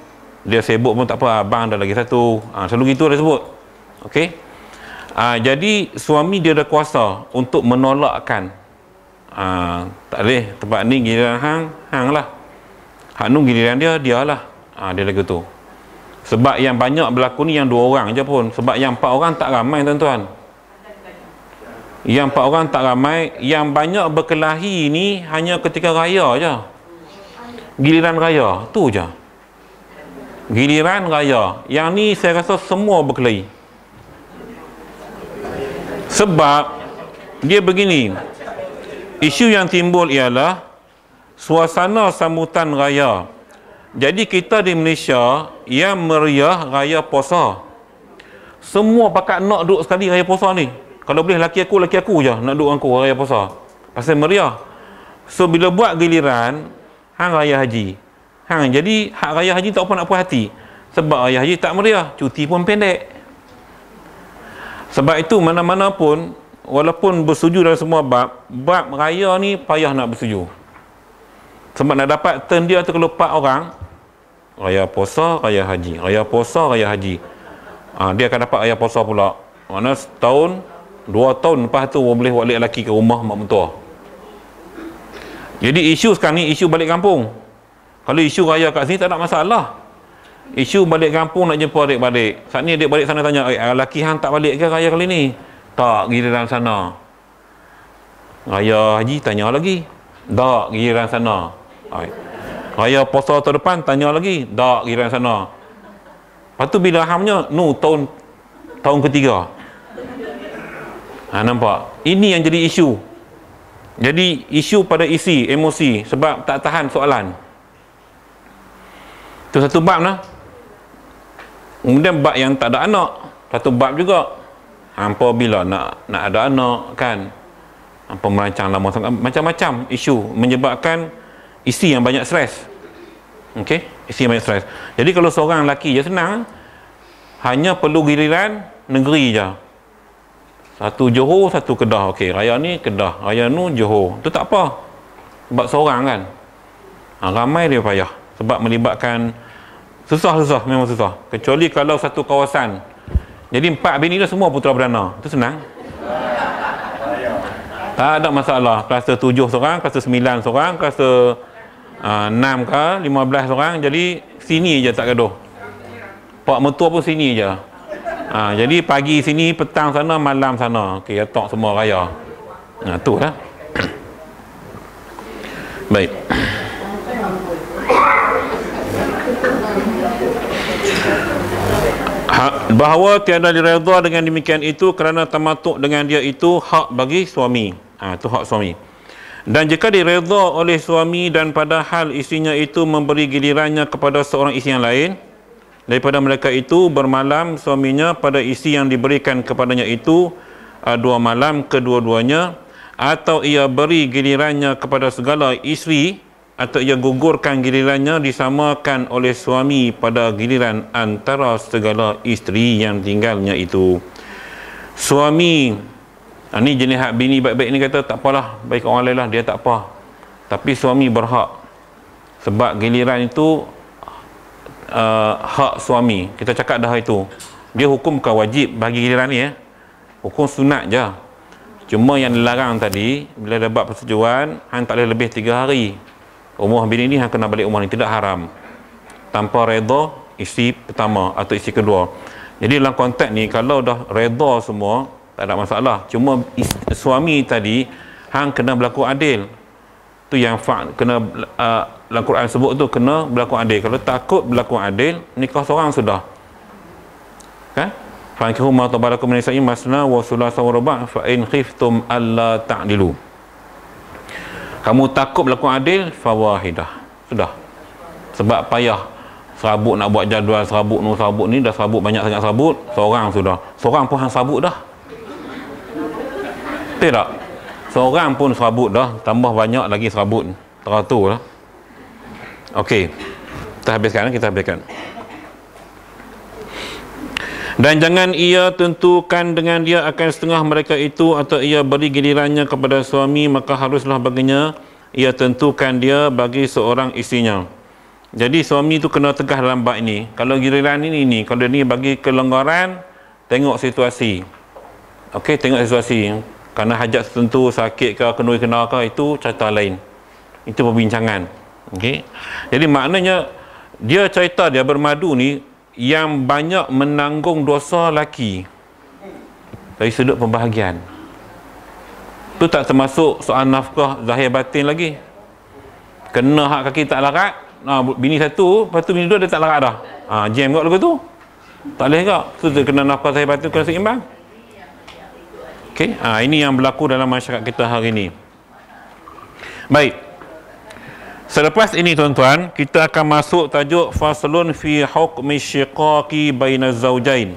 dia sibuk pun tak apa, abang dah lagi satu. Selalu gitu dia sebut. Okey. Jadi suami dia ada kuasa untuk menolakkan. Tak boleh, tempat ni giliran hang lah. Hak nu giliran dia lah. Dia lagi tu. Sebab yang banyak berlaku ni yang 2 orang je pun. Sebab yang 4 orang tak ramai tuan-tuan. Yang 4 orang tak ramai. Yang banyak berkelahi ni hanya ketika raya je. Giliran raya tu je. Giliran raya. Yang ni saya rasa semua berkelahi. Sebab dia begini, isu yang timbul ialah suasana sambutan raya. Jadi kita di Malaysia yang meriah raya puasa. Semua pakat nak duduk sekali raya puasa ni. Kalau boleh laki aku je nak duduk dengan aku raya puasa. Pasal meriah. So bila buat giliran hang raya haji, jadi hak raya haji tak apa nak puas hati. Sebab raya haji tak meriah, cuti pun pendek. Sebab itu mana-mana pun, walaupun bersetuju dalam semua bab raya ni payah nak bersetuju. Sebab nak dapat turn dia tu kalau 4 orang, raya puasa, raya haji, raya puasa, raya haji. Dia akan dapat raya puasa pula. Mana setahun, 2 tahun lepas tu boleh balik lelaki ke rumah mak mentua. Jadi isu sekarang ni isu balik kampung. Kalau isu raya kat sini tak ada masalah. Isu balik kampung nak jumpa adik-balik. Saat ni adik-balik sana tanya, lelaki hang tak balik ke raya kali ni? Tak, giliran sana. Raya haji tanya lagi. Tak, giliran sana. Raya puasa tahun depan tanya lagi. Tak, giliran sana. Lepas tu bila hamnya, tahun ketiga. Nampak? Ini yang jadi isu. Jadi isu pada isi, emosi. Sebab tak tahan soalan. Itu satu bab lah. Kemudian bab yang tak ada anak, satu bab juga. Hampa bila nak ada anak kan, merancang lama sangat, macam-macam isu menyebabkan isteri yang banyak stres. Okey, isteri banyak stres. Jadi kalau seorang lelaki je senang, hanya perlu giliran negeri je. Satu Johor, satu Kedah. Okey, raya ni Kedah, raya nu Johor. Tu tak apa. Sebab seorang kan. Ramai dia payah. Sebab melibatkan susah, memang susah. Kecuali kalau satu kawasan. Jadi 4 bini tu semua putera berdana. Itu senang. Tak ada masalah. Kluster 7 seorang, kluster 9 seorang, kluster 6 ke 15 seorang. Jadi sini je tak gaduh. Pak mertua pun sini je. Jadi pagi sini, petang sana, malam sana. Okey, atok semua raya. Tu lah. Baik. Bahawa tiada diredha dengan demikian itu kerana tamatuk dengan dia itu hak bagi suami. Itu hak suami. Dan jika diredha oleh suami dan padahal isterinya itu memberi gilirannya kepada seorang isteri yang lain, daripada mereka itu bermalam suaminya pada isteri yang diberikan kepadanya itu 2 malam kedua-duanya, atau ia beri gilirannya kepada segala isteri, atau ia gugurkan gilirannya disamakan oleh suami pada giliran antara segala isteri yang tinggalnya itu. Suami, ni jenis hak bini baik-baik ni kata tak apalah, baik orang lain lah, dia tak apa. Tapi suami berhak, sebab giliran itu hak suami. Kita cakap dah itu. Dia hukum bukan wajib bagi giliran ni hukum sunat je. Cuma yang dilarang tadi, bila dah buat persetujuan, hang tak boleh lebih 3 hari. Umur bini ni hang kena balik rumah ni, tidak haram. Tanpa redha isteri pertama atau isteri kedua. Jadi dalam konteks ni, kalau dah redha semua, tak ada masalah. Cuma suami tadi, hang kena berlaku adil. Tu yang kena dalam Quran sebut tu, kena berlaku adil. Kalau takut berlaku adil, nikah seorang sudah. Kan? Fankihu ma tabarakum min nisa'i masna wa thulatha wa ruba' fa in khiftum alla ta'dilu. Kamu takut berlaku adil, fawahidah. Sudah. Sebab payah serabut nak buat jadual, serabut ni, dah serabut banyak sangat serabut, seorang sudah. Seorang pun hang serabut dah. Betul tak? Seorang pun serabut dah, tambah banyak lagi serabut. Teratur lah. Okey. Kita habiskan. Dan jangan ia tentukan dengan dia akan setengah mereka itu, atau ia beri gilirannya kepada suami, maka haruslah baginya ia tentukan dia bagi seorang isterinya. Jadi suami tu kena tegah dalam bab ini. Kalau giliran ini, kalau ni bagi kelonggaran, tengok situasi. Okey, tengok situasi. Kerana hajat tertentu, sakit ke, kenuri kena ke, itu cerita lain. Itu perbincangan. Okey. Jadi maknanya dia cerita dia bermadu ni yang banyak menanggung dosa laki dari sudut pembahagian. Tu tak termasuk soal nafkah zahir batin lagi. Kena hak kaki tak larat, bini satu, lepas tu bini dua dia tak larat dah. Jam kat lagu tu. Tak boleh ke? Tu dia kena nafkah zahir batin, kena seimbang. Okey, ini yang berlaku dalam masyarakat kita hari ini. Baik. Selepas ini tuan-tuan, kita akan masuk tajuk faslun fi hukmi syiqaqi bainaz zaujain.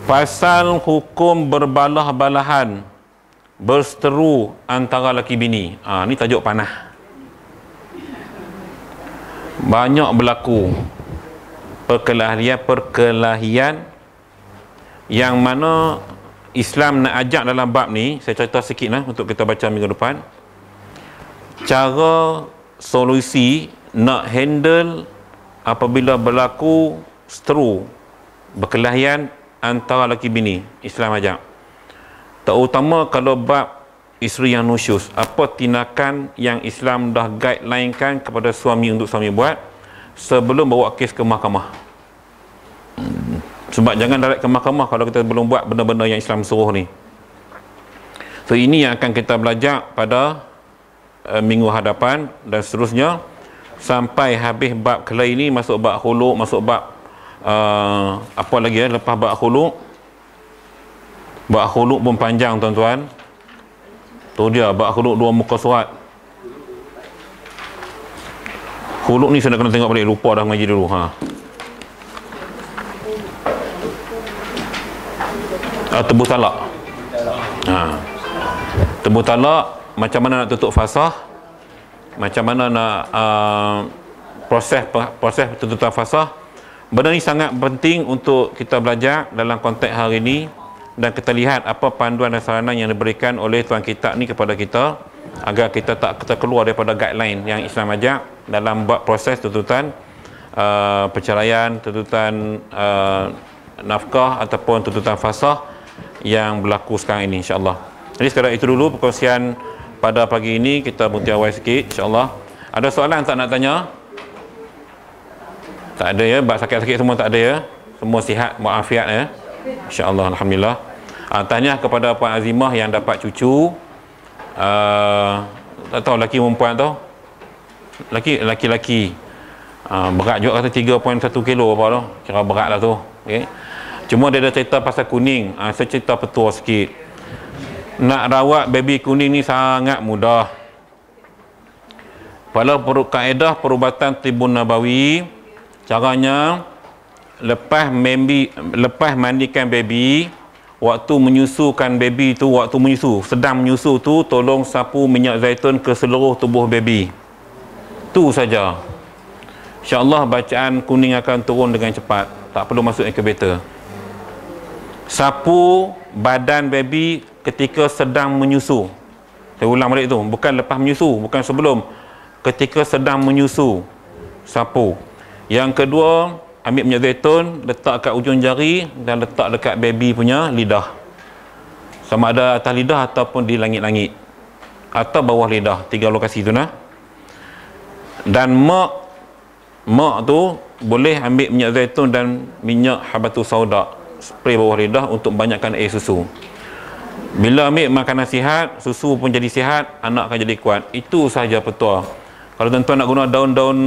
Pasal hukum berbalah-balahan, berseteru antara laki bini. Ni tajuk panah. Banyak berlaku perkelahian yang mana Islam nak ajak dalam bab ni. Saya cerita sikit lah untuk kita baca minggu depan. Cara solusi nak handle apabila berlaku seteru berkelahian antara laki bini, Islam ajak. Terutama kalau bab isteri yang nusyus, apa tindakan yang Islam dah guideline-kan kepada suami untuk suami buat sebelum bawa kes ke mahkamah. Sebab jangan direct ke mahkamah kalau kita belum buat benda-benda yang Islam suruh ni. So ini yang akan kita belajar pada minggu hadapan dan seterusnya sampai habis bab kelahi ni, masuk bab khuluk, masuk bab apa lagi lepas bab khuluk. Bab khuluk pun panjang tuan-tuan. Tu dia bab khuluk 2 muka surat. Khuluk ni saya nak kena tengok balik, lupa dah mengaji dulu. Tebus talak. Tebus talak, macam mana nak tutup fasah, macam mana nak proses tuntutan fasah. Benda ni sangat penting untuk kita belajar dalam konteks hari ini, dan kita lihat apa panduan dan saranan yang diberikan oleh tuan kita ni kepada kita agar kita tak keluar daripada guideline yang Islam ajak dalam buat proses tuntutan perceraian, tuntutan nafkah ataupun tuntutan fasah yang berlaku sekarang ini, insya-Allah. Jadi sekadar itu dulu perkongsian pada pagi ini, kita berhenti awal sikit, insya-Allah. Ada soalan tak nak tanya? Tak ada ya, bab sakit-sakit semua tak ada ya. Semua sihat walafiat ya. Insya-Allah, alhamdulillah. Tanya kepada Puan Azimah yang dapat cucu. Tak tahu laki perempuan tu. Laki-laki. Berat juga kata 3.1 kilo apa tu. Kira berat lah tu. Okay. Cuma dia ada cerita pasal kuning. Saya cerita petua sikit. Nak rawat baby kuning ni sangat mudah. Pada kaedah perubatan Tibun Nabawi, caranya lepas mandikan baby, waktu menyusukan baby tu, sedang menyusu tu, tolong sapu minyak zaitun ke seluruh tubuh baby. Tu saja. InsyaAllah bacaan kuning akan turun dengan cepat. Tak perlu masuk incubator. Sapu badan baby ketika sedang menyusu. Saya ulang balik tu, bukan lepas menyusu, bukan sebelum. Ketika sedang menyusu, sapu. Yang kedua, ambil minyak zaitun, letak kat ujung jari dan letak dekat baby punya lidah. Sama ada atas lidah ataupun di langit-langit. Atau bawah lidah. 3 lokasi tu nah. Dan mak tu boleh ambil minyak zaitun dan minyak habatus sauda. Spray bawah lidah untuk banyakkan air susu. Bila ambil makanan sihat, susu pun jadi sihat, anak akan jadi kuat. Itu sahaja petua. Kalau tuan-tuan nak guna daun-daun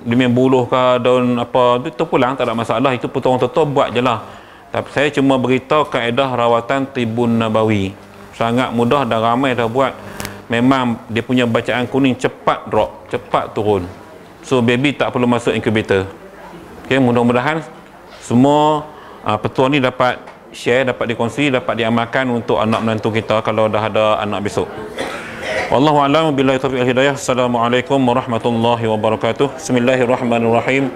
limau buluh ke daun apa, itu pulang, tak ada masalah. Itu petua orang tua buat je lah. Tapi saya cuma beritahu kaedah rawatan Tibun Nabawi. Sangat mudah dan ramai dah buat. Memang dia punya bacaan kuning cepat drop, cepat turun. So baby tak perlu masuk incubator. Okay, mudah-mudahan semua petua ni dapat share, dapat dikongsi, dapat diamalkan untuk anak menantu kita kalau dah ada anak besok. Wallahu a'lam, billahi taufiq wal hidayah. Assalamualaikum warahmatullahi wabarakatuh. Bismillahirrahmanirrahim.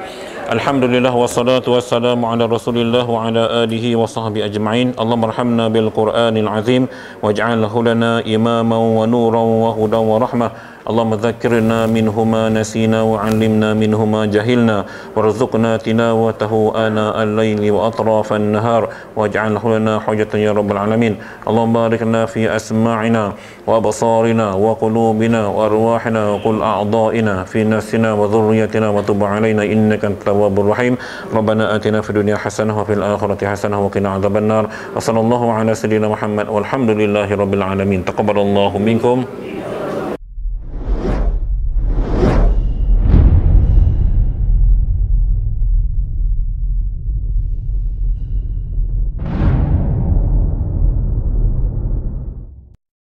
Alhamdulillah wassalatu wassalamu ala Rasulillah wa ala alihi wa sahbihi ajma'in. Allahumma arhamna bil Qur'anil azim waj'alhu lana imaman wa nuran wa hudan wa rahmah. Allahumma dzakkirna minhu ma nasina wa 'allimna minhu ma jahilna warzuqna tilawatahu ana al-laili wa atrafan nahar waj'alhu lana hujjatan ya rabbal alamin. Allahumma barik lana fi asma'ina wa absarina wa qulubina wa arwahina wa qul a'dha'ina fi nafsina wa dhurriyyatina wa tub 'alaina innaka antat tawwabur rahim. Rabbana atina fid dunya hasanah wa fil akhirati hasanah wa qina adzaban nar. Wa sallallahu ala sayyidina Muhammad walhamdulillahi rabbil alamin. Taqabbalallahu minkum.